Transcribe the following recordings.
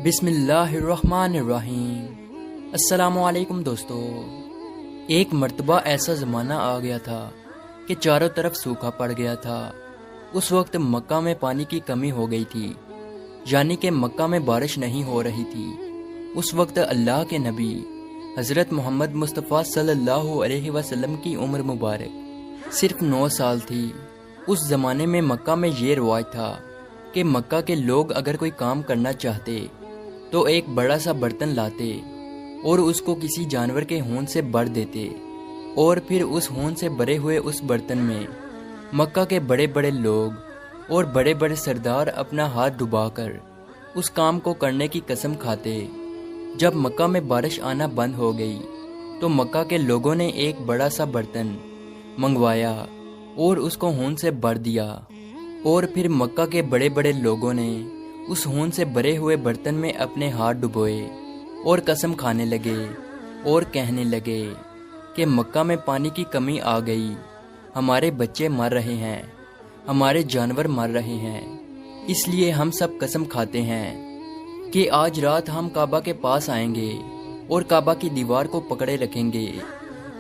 بسم اللہ الرحمن الرحیم۔ السلام علیکم دوستو۔ ایک مرتبہ ایسا زمانہ آ گیا تھا کہ چاروں طرف سوکھا پڑ گیا تھا۔ اس وقت مکہ میں پانی کی کمی ہو گئی تھی، یعنی کہ مکہ میں بارش نہیں ہو رہی تھی۔ اس وقت اللہ کے نبی حضرت محمد مصطفیٰ صلی اللہ علیہ وسلم کی عمر مبارک صرف 9 سال تھی۔ اس زمانے میں مکہ میں یہ رواج تھا کہ مکہ کے لوگ اگر کوئی کام کرنا چاہتے تو ایک بڑا سا برتن لاتے اور اس کو کسی جانور کے ہون سے بھر دیتے، اور پھر اس ہون سے بھرے ہوئے اس برتن میں مکہ کے بڑے بڑے لوگ اور بڑے بڑے سردار اپنا ہاتھ ڈبا کر اس کام کو کرنے کی قسم کھاتے۔ جب مکہ میں بارش آنا بند ہو گئی تو مکہ کے لوگوں نے ایک بڑا سا برتن منگوایا اور اس کو ہون سے بھر دیا، اور پھر مکہ کے بڑے بڑے لوگوں نے اس ہون سے بھرے ہوئے برتن میں اپنے ہاتھ ڈبوئے اور قسم کھانے لگے اور کہنے لگے کہ مکہ میں پانی کی کمی آ گئی، ہمارے بچے مر رہے ہیں، ہمارے جانور مر رہے ہیں، اس لیے ہم سب قسم کھاتے ہیں کہ آج رات ہم کعبہ کے پاس آئیں گے اور کعبہ کی دیوار کو پکڑے رکھیں گے،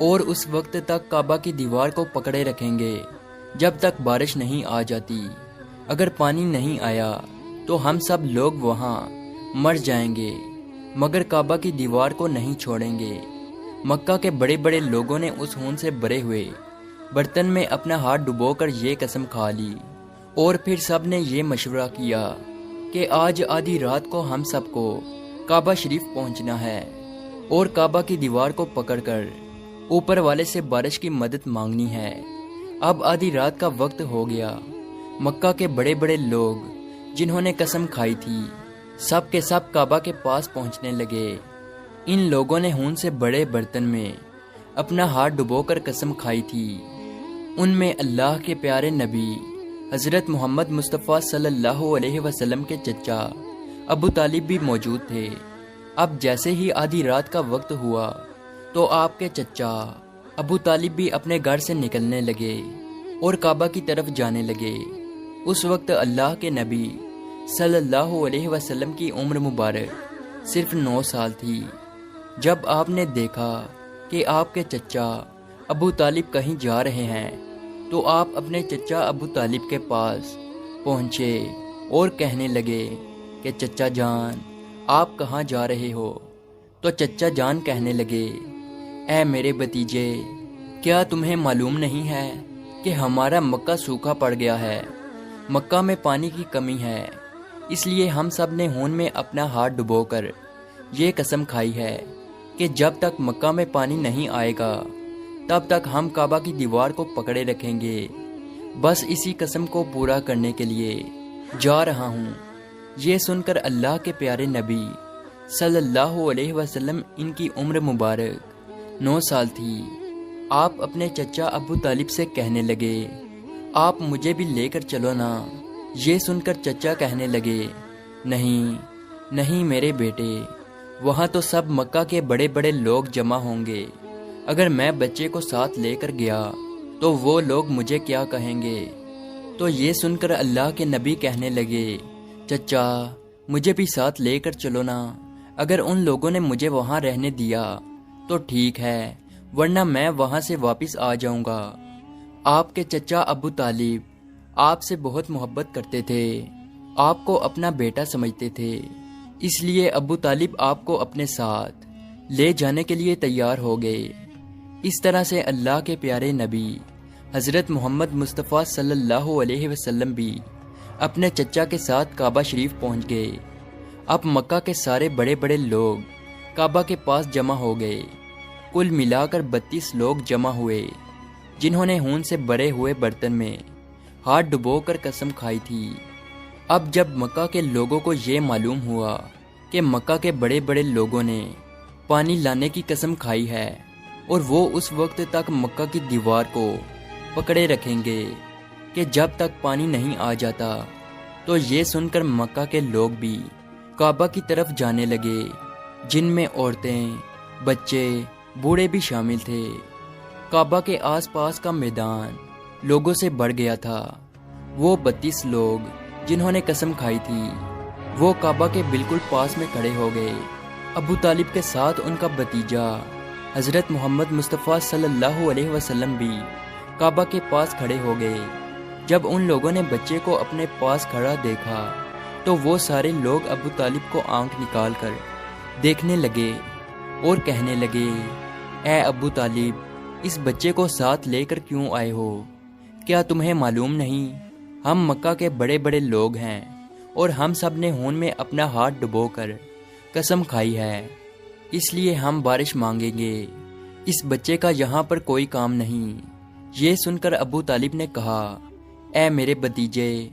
اور اس وقت تک کعبہ کی دیوار کو پکڑے رکھیں گے جب تک بارش نہیں آ جاتی۔ اگر پانی نہیں آیا تو ہم سب لوگ وہاں مر جائیں گے، مگر کعبہ کی دیوار کو نہیں چھوڑیں گے۔ مکہ کے بڑے بڑے لوگوں نے اس ہون سے بھرے ہوئے برتن میں اپنا ہاتھ ڈبو کر یہ قسم کھا لی، اور پھر سب نے یہ مشورہ کیا کہ آج آدھی رات کو ہم سب کو کعبہ شریف پہنچنا ہے اور کعبہ کی دیوار کو پکڑ کر اوپر والے سے بارش کی مدد مانگنی ہے۔ اب آدھی رات کا وقت ہو گیا۔ مکہ کے بڑے بڑے لوگ جنہوں نے قسم کھائی تھی سب کے سب کعبہ کے پاس پہنچنے لگے۔ ان لوگوں نے ہون سے بڑے برتن میں اپنا ہاتھ ڈبو کر قسم کھائی تھی۔ ان میں اللہ کے پیارے نبی حضرت محمد مصطفیٰ صلی اللہ علیہ وسلم کے چچا ابو طالب بھی موجود تھے۔ اب جیسے ہی آدھی رات کا وقت ہوا تو آپ کے چچا ابو طالب بھی اپنے گھر سے نکلنے لگے اور کعبہ کی طرف جانے لگے۔ اس وقت اللہ کے نبی صلی اللہ علیہ وسلم کی عمر مبارک صرف 9 سال تھی۔ جب آپ نے دیکھا کہ آپ کے چچا ابو طالب کہیں جا رہے ہیں تو آپ اپنے چچا ابو طالب کے پاس پہنچے اور کہنے لگے کہ چچا جان آپ کہاں جا رہے ہو؟ تو چچا جان کہنے لگے، اے میرے بھتیجے، کیا تمہیں معلوم نہیں ہے کہ ہمارا مکہ سوکھا پڑ گیا ہے، مکہ میں پانی کی کمی ہے، اس لیے ہم سب نے ہون میں اپنا ہاتھ ڈبو کر یہ قسم کھائی ہے کہ جب تک مکہ میں پانی نہیں آئے گا تب تک ہم کعبہ کی دیوار کو پکڑے رکھیں گے۔ بس اسی قسم کو پورا کرنے کے لیے جا رہا ہوں۔ یہ سن کر اللہ کے پیارے نبی صلی اللہ علیہ وسلم، ان کی عمر مبارک 9 سال تھی، آپ اپنے چچا ابو طالب سے کہنے لگے، آپ مجھے بھی لے کر چلو نا۔ یہ سن کر چچا کہنے لگے، نہیں نہیں میرے بیٹے، وہاں تو سب مکہ کے بڑے بڑے لوگ جمع ہوں گے، اگر میں بچے کو ساتھ لے کر گیا تو وہ لوگ مجھے کیا کہیں گے؟ تو یہ سن کر اللہ کے نبی کہنے لگے، چچا مجھے بھی ساتھ لے کر چلو نا، اگر ان لوگوں نے مجھے وہاں رہنے دیا تو ٹھیک ہے، ورنہ میں وہاں سے واپس آ جاؤں گا۔ آپ کے چچا ابو طالب آپ سے بہت محبت کرتے تھے، آپ کو اپنا بیٹا سمجھتے تھے، اس لیے ابو طالب آپ کو اپنے ساتھ لے جانے کے لیے تیار ہو گئے۔ اس طرح سے اللہ کے پیارے نبی حضرت محمد مصطفیٰ صلی اللہ علیہ وسلم بھی اپنے چچا کے ساتھ کعبہ شریف پہنچ گئے۔ اب مکہ کے سارے بڑے بڑے لوگ کعبہ کے پاس جمع ہو گئے۔ کل ملا کر 32 لوگ جمع ہوئے جنہوں نے ہون سے بھرے ہوئے برتن میں ہاتھ ڈبو کر قسم کھائی تھی۔ اب جب مکہ کے لوگوں کو یہ معلوم ہوا کہ مکہ کے بڑے بڑے لوگوں نے پانی لانے کی قسم کھائی ہے اور وہ اس وقت تک مکہ کی دیوار کو پکڑے رکھیں گے کہ جب تک پانی نہیں آ جاتا، تو یہ سن کر مکہ کے لوگ بھی کعبہ کی طرف جانے لگے، جن میں عورتیں، بچے، بوڑھے بھی شامل تھے۔ کعبہ کے آس پاس کا میدان لوگوں سے بھر گیا تھا۔ وہ 32 لوگ جنہوں نے قسم کھائی تھی وہ کعبہ کے بالکل پاس میں کھڑے ہو گئے۔ ابو طالب کے ساتھ ان کا بھتیجا حضرت محمد مصطفیٰ صلی اللہ علیہ وسلم بھی کعبہ کے پاس کھڑے ہو گئے۔ جب ان لوگوں نے بچے کو اپنے پاس کھڑا دیکھا تو وہ سارے لوگ ابو طالب کو آنکھ نکال کر دیکھنے لگے اور کہنے لگے، اے ابو طالب، اس بچے کو ساتھ لے کر کیوں آئے ہو؟ کیا تمہیں معلوم نہیں ہم مکہ کے بڑے بڑے لوگ ہیں اور ہم سب نے خون میں اپنا ہاتھ ڈبو کر قسم کھائی ہے، اس لیے ہم بارش مانگیں گے، اس بچے کا یہاں پر کوئی کام نہیں۔ یہ سن کر ابو طالب نے کہا، اے میرے بھتیجے،